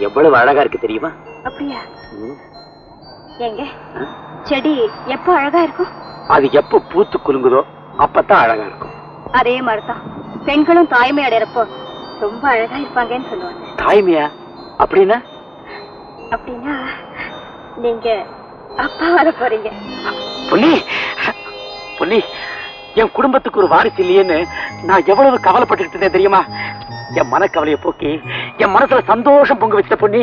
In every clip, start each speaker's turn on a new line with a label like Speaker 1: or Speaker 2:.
Speaker 1: எவ்வளவு அழகா இருக்கு தெரியுமா?
Speaker 2: அப்படியா? எங்க செடி எப்ப அழகா இருக்கும்?
Speaker 1: அது எப்ப பூத்து குலுங்குதோ அப்பதான் அழகா இருக்கும்.
Speaker 2: அதே மாதிரிதான் பெண்களும் தாய்மை அடையறப்போ ரொம்ப அழகா இருப்பாங்கன்னு சொல்லுவாங்க.
Speaker 1: தாய்மையா? அப்படின்னா?
Speaker 2: அப்படின்னா நீங்க அப்பா வர போறீங்க.
Speaker 1: பொன்னி, பொன்னி, என் குடும்பத்துக்கு ஒரு வாரிசு இல்லையேன்னு நான் எவ்வளவு கவலைப்பட்டு இருந்தேன் தெரியுமா? என் மனக்கவலையை போக்கி என் மனசுல சந்தோஷம் பொங்க வச்ச பொன்னி.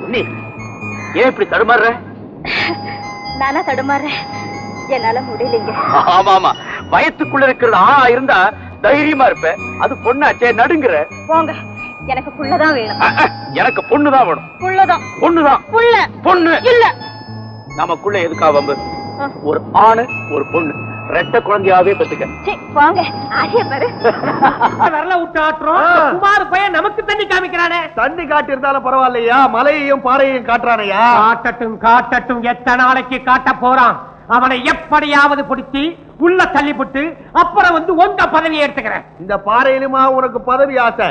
Speaker 1: பொன்னி, ஏன் இப்படி தடுமாறுற?
Speaker 2: நானா தடுமாறுறேன்? என்னால முடியலைங்க.
Speaker 1: ஆமா ஆமா, வயத்துக்குள்ள இருக்கிறது ஆளா இருந்தா தைரியமா இருப்ப. அது பொண்ணாச்சே, நடுங்குற.
Speaker 2: போங்க, எனக்கு புள்ளதான் வேணும்.
Speaker 1: எனக்கு பொண்ணுதான் வேணும்.
Speaker 2: புள்ளதான்.
Speaker 1: பொண்ணுதான்.
Speaker 2: புள்ள. பொண்ணு இல்ல.
Speaker 1: நமக்குள்ள எதுக்கா வம்பு? ஒரு ஆணு ஒரு பொண்ணு ரெட்ட குழந்தையாவே பெத்துக்க.
Speaker 2: வாங்க, ஆசைய பாரு.
Speaker 3: வரல விட்டு ஆட்டுறோம். குமார் பையன் நமக்கு தண்ணி காமிக்கிறானே.
Speaker 4: தண்ணி காட்டி இருந்தாலும் பரவாயில்லையா, மலையையும் பாறையையும் காட்டுறானையா?
Speaker 3: காட்டட்டும் காட்டட்டும், எத்தனை நாளைக்கு காட்ட போறான்? அவனை எப்படியாவது பிடிச்சி உள்ள தள்ளிவிட்டு அப்புறம் வந்து உங்க பதவியை எடுத்துக்கிறேன்.
Speaker 4: இந்த பாறையிலுமா உனக்கு பதவி ஆசை?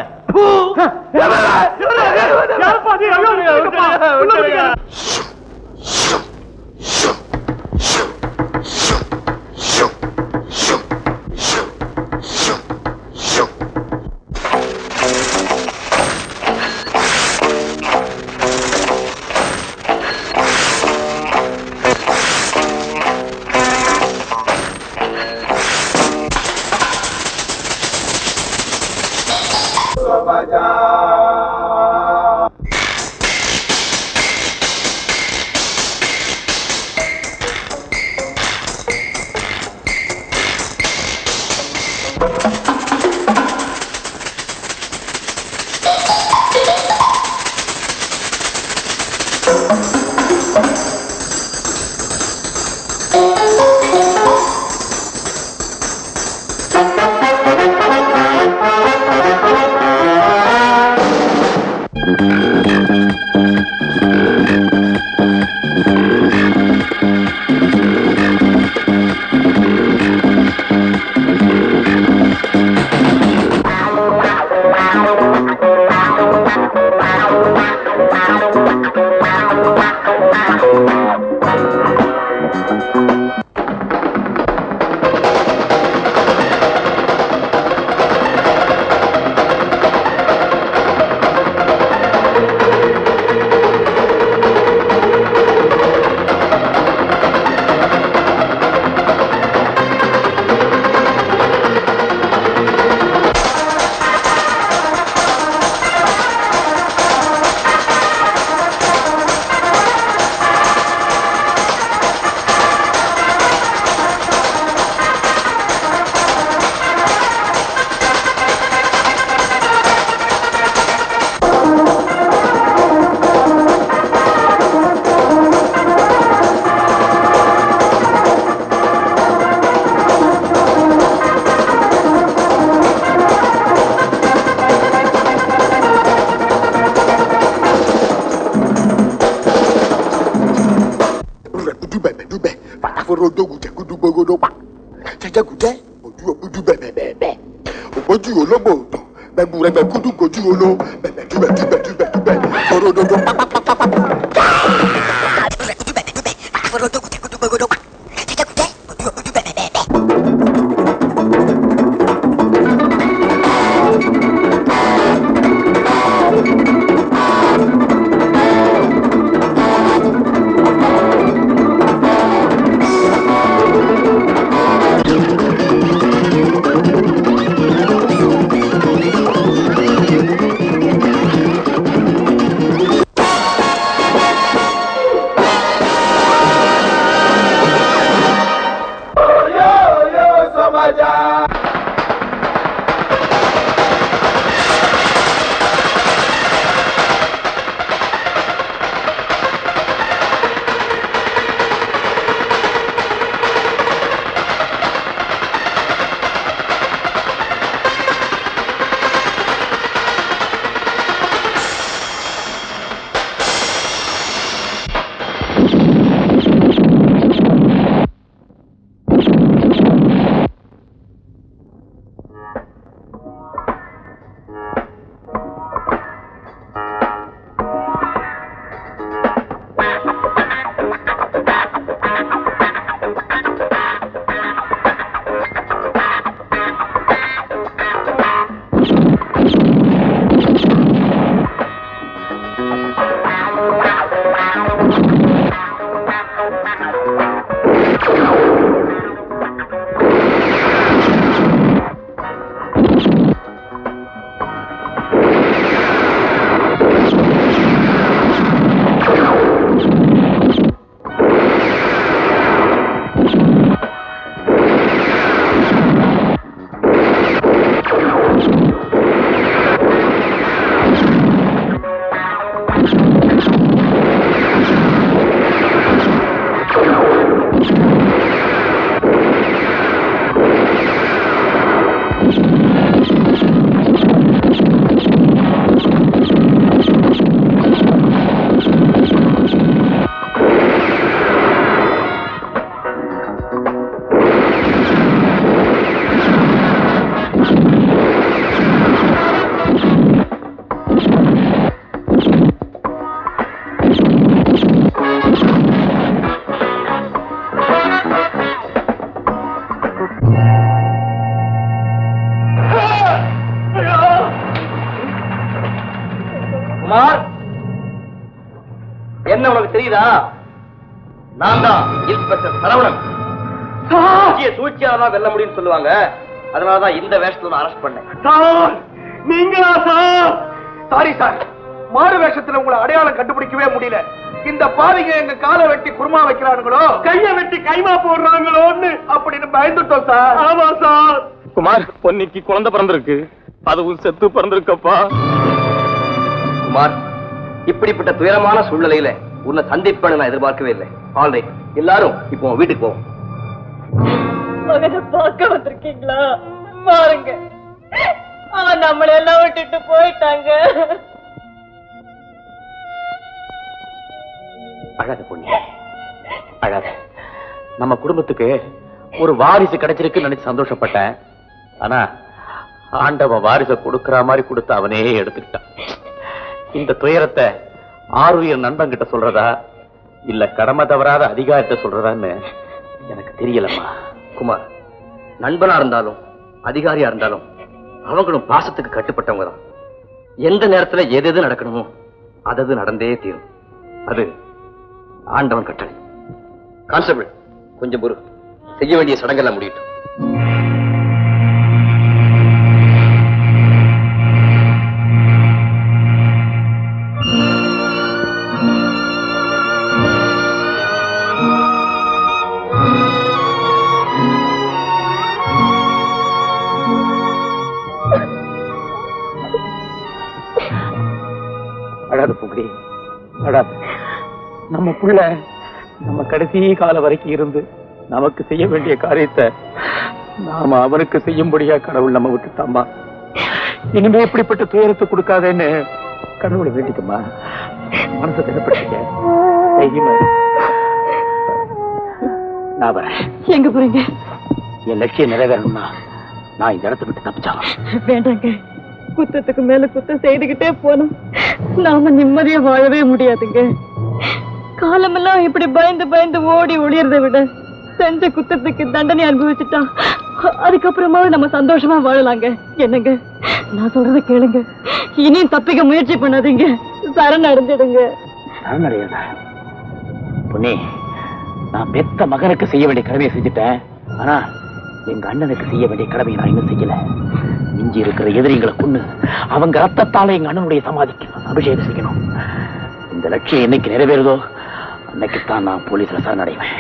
Speaker 5: என்ன உனக்கு தெரியுதா? நான் தான் இன்ஸ்பெக்டர் சரவணன். சூழ்ச்சியாதான் வெல்ல முடியும்னு சொல்லுவாங்க. அதனாலதான் இந்த வேஷத்துல நான் அரெஸ்ட் பண்ணேன்.
Speaker 4: நீங்களா சார்? சாரி சார், மாறு வேஷத்துல உங்களை அடையாளம் கண்டுபிடிக்கவே முடியல. இந்த பாவிங்க எங்க காலை வெட்டி குருமா வைக்கிறானுங்களோ, கைய வெட்டி கைமா போடுறாங்களோன்னு அப்படின்னு பயந்துட்டோம் சார். ஆமா சார்.
Speaker 5: குமார், பொன்னிக்கு குழந்தை பிறந்திருக்கு, அதுவும் செத்து பிறந்திருக்கப்பா. குமார், இப்படிப்பட்ட துயரமான சூழ்நிலையில உன்னை சந்திப்பேன்னு நான் எதிர்பார்க்கவே இல்லை. ஆல்ரைட், எல்லாரும் இப்போ வீட்டுக்கு போவோம்.
Speaker 2: மகனை பார்க்க வந்திருக்கீங்களா? பாருங்க, அவன் நம்மளை எல்லாம் விட்டுட்டு போயிட்டாங்க.
Speaker 1: அழாத பொண்ணு, அழாத. நம்ம குடும்பத்துக்கு ஒரு வாரிசு கிடைச்சிருக்குன்னு நினைச்சு சந்தோஷப்பட்டேன். ஆனா ஆண்டவன் வாரிசை கொடுக்கிற மாதிரி கொடுத்து அவனே எடுத்துக்கிட்டான். இந்த துயரத்தை ஆருயிர் நண்பன் கிட்ட சொல்றதா இல்ல கடமை தவறாத அதிகாரத்தை சொல்றதான்னு எனக்கு தெரியலம்மா.
Speaker 5: குமார், நண்பனா இருந்தாலும் அதிகாரியா இருந்தாலும் அவங்களும் பாசத்துக்கு கட்டுப்பட்டவங்க தான். எந்த நேரத்துல எது நடக்கணுமோ அது நடந்தே தீரும். அது ஆண்டவன் கட்டளை. கான்ஸ்டபிள், கொஞ்சம் பொறு, செய்ய வேண்டிய சடங்கெல்லாம் முடியட்டும்.
Speaker 1: அழாத புகழி, அழாத. நம்ம புள்ள நம்ம கடைசி காலம் வரைக்கும் இருந்து நமக்கு செய்ய வேண்டிய காரியத்தை நாம அவனுக்கு செய்யும்படியா கடவுள் நம்ம விட்டுட்டாமா. இனிமே இப்படிப்பட்ட துயரத்தை கொடுக்காதேன்னு கடவுளை வேண்டிக்குமா. மனசை திடப்படுத்திக்க, தைரியமா. நான் வரேன்.
Speaker 2: எங்க போறீங்க?
Speaker 1: என் லட்சியம் நிறைவேறணும்னா நான் இந்த இடத்தை விட்டு தப்பிச்சாலும்.
Speaker 2: வேண்டாங்க, குத்தத்துக்கு மேல குத்தம் செய்துகிட்டே போனோம், நாம நிம்மதியா வாழவே முடியாதுங்க. காலமெல்லாம் இப்படி பயந்து பயந்து ஓடி ஒளியறதை விட செஞ்ச குத்தத்துக்கு தண்டனை அனுபவிச்சுட்டா அதுக்கப்புறமாவது நம்ம சந்தோஷமா வாழலாங்க. என்னங்க, நான் சொல்றதை கேளுங்க. இனியும் தப்பிக்க முயற்சி பண்ணாதீங்க, சரணடைஞ்சிடுங்க.
Speaker 1: சரணடையாத பொன்னி, நான் பெத்த மகனுக்கு செய்ய வேண்டிய கடமையை செஞ்சுட்டேன். ஆனா எங்க அண்ணனுக்கு செய்ய வேண்டிய கடமையை நான் இன்னும் செய்யல. மிஞ்சி இருக்கிற எதிரிகளை கொண்டு அவங்க ரத்தத்தால எங்க அண்ணனுடைய சமாதிக்கு அபிஷேகம் செய்யணும். இந்த லட்சியம் என்னைக்கு நிறைவேறுதோ அன்னைக்குத்தான் நான் போலீஸ்ல சரணடைவேன்.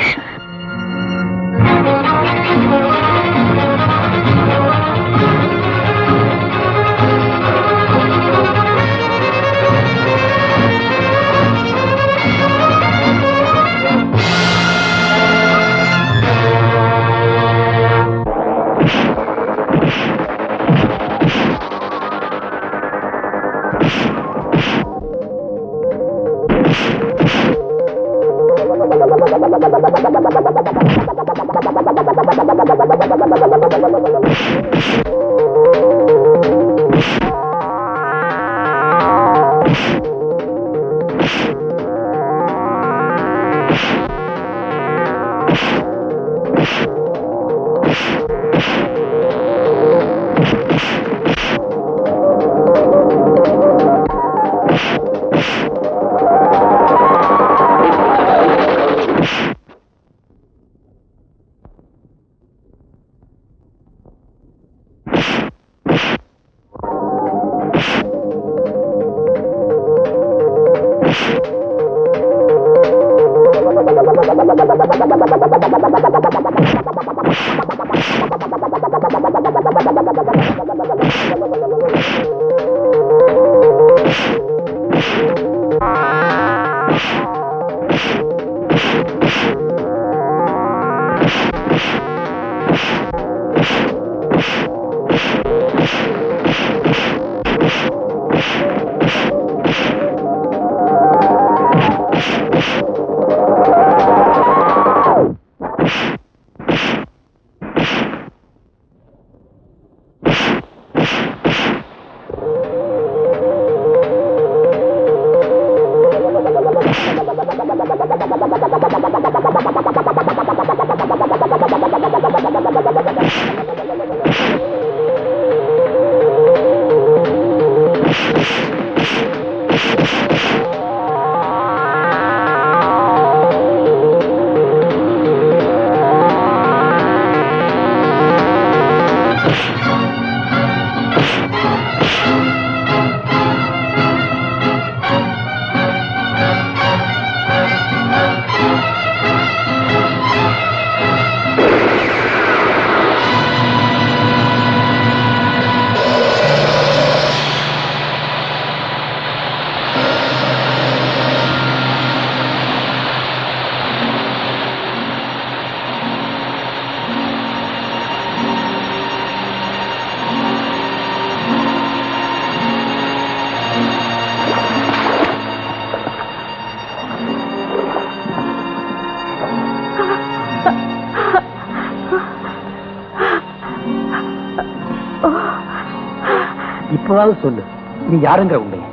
Speaker 1: இப்பவாவது சொல்லு, நீ யாருங்கிற உண்மையை.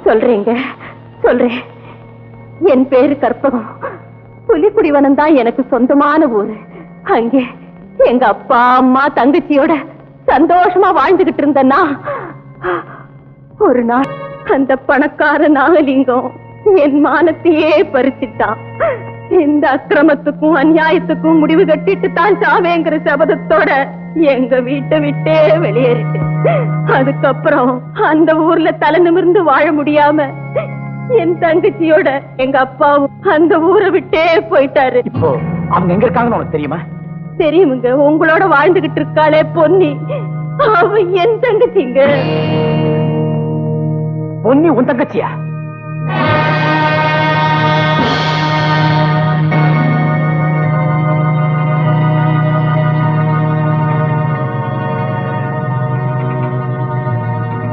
Speaker 2: சொல்றேங்க, சொல்றேன். என் பேரு கற்பகம். புலிக்குடிவனம் தான் எனக்கு சொந்தமான ஊரு. அங்கே எங்க அப்பா அம்மா தங்கச்சியோட சந்தோஷமா வாழ்ந்துகிட்டு இருந்தேன்னா, ஒரு நாள் அந்த பணக்கார நாகலிங்கம் என் மானத்தையே பறிச்சிட்டான். இந்த அக்கிரமத்துக்கும் அநியாயத்துக்கும் முடிவு கட்டிட்டு தான் சாவேங்கிற சபதத்தோட எங்க வீட்டை விட்டே வெளியேறிட்டேன். அதுக்கப்புறம் அந்த ஊர்ல தலை நிமிர்ந்து வாழ முடியாம என் தங்கச்சியோட எங்க அப்பாவும் அந்த ஊரை விட்டே போயிட்டாரு.
Speaker 1: இப்போ அவங்க எங்க இருக்காங்கன்னு உனக்கு தெரியுமா?
Speaker 2: தெரியுமுங்க. உங்களோட வாழ்ந்துகிட்டு இருக்காளே பொன்னி, அவ என் தங்கச்சிங்க.
Speaker 1: பொன்னி உன் தங்கச்சியா?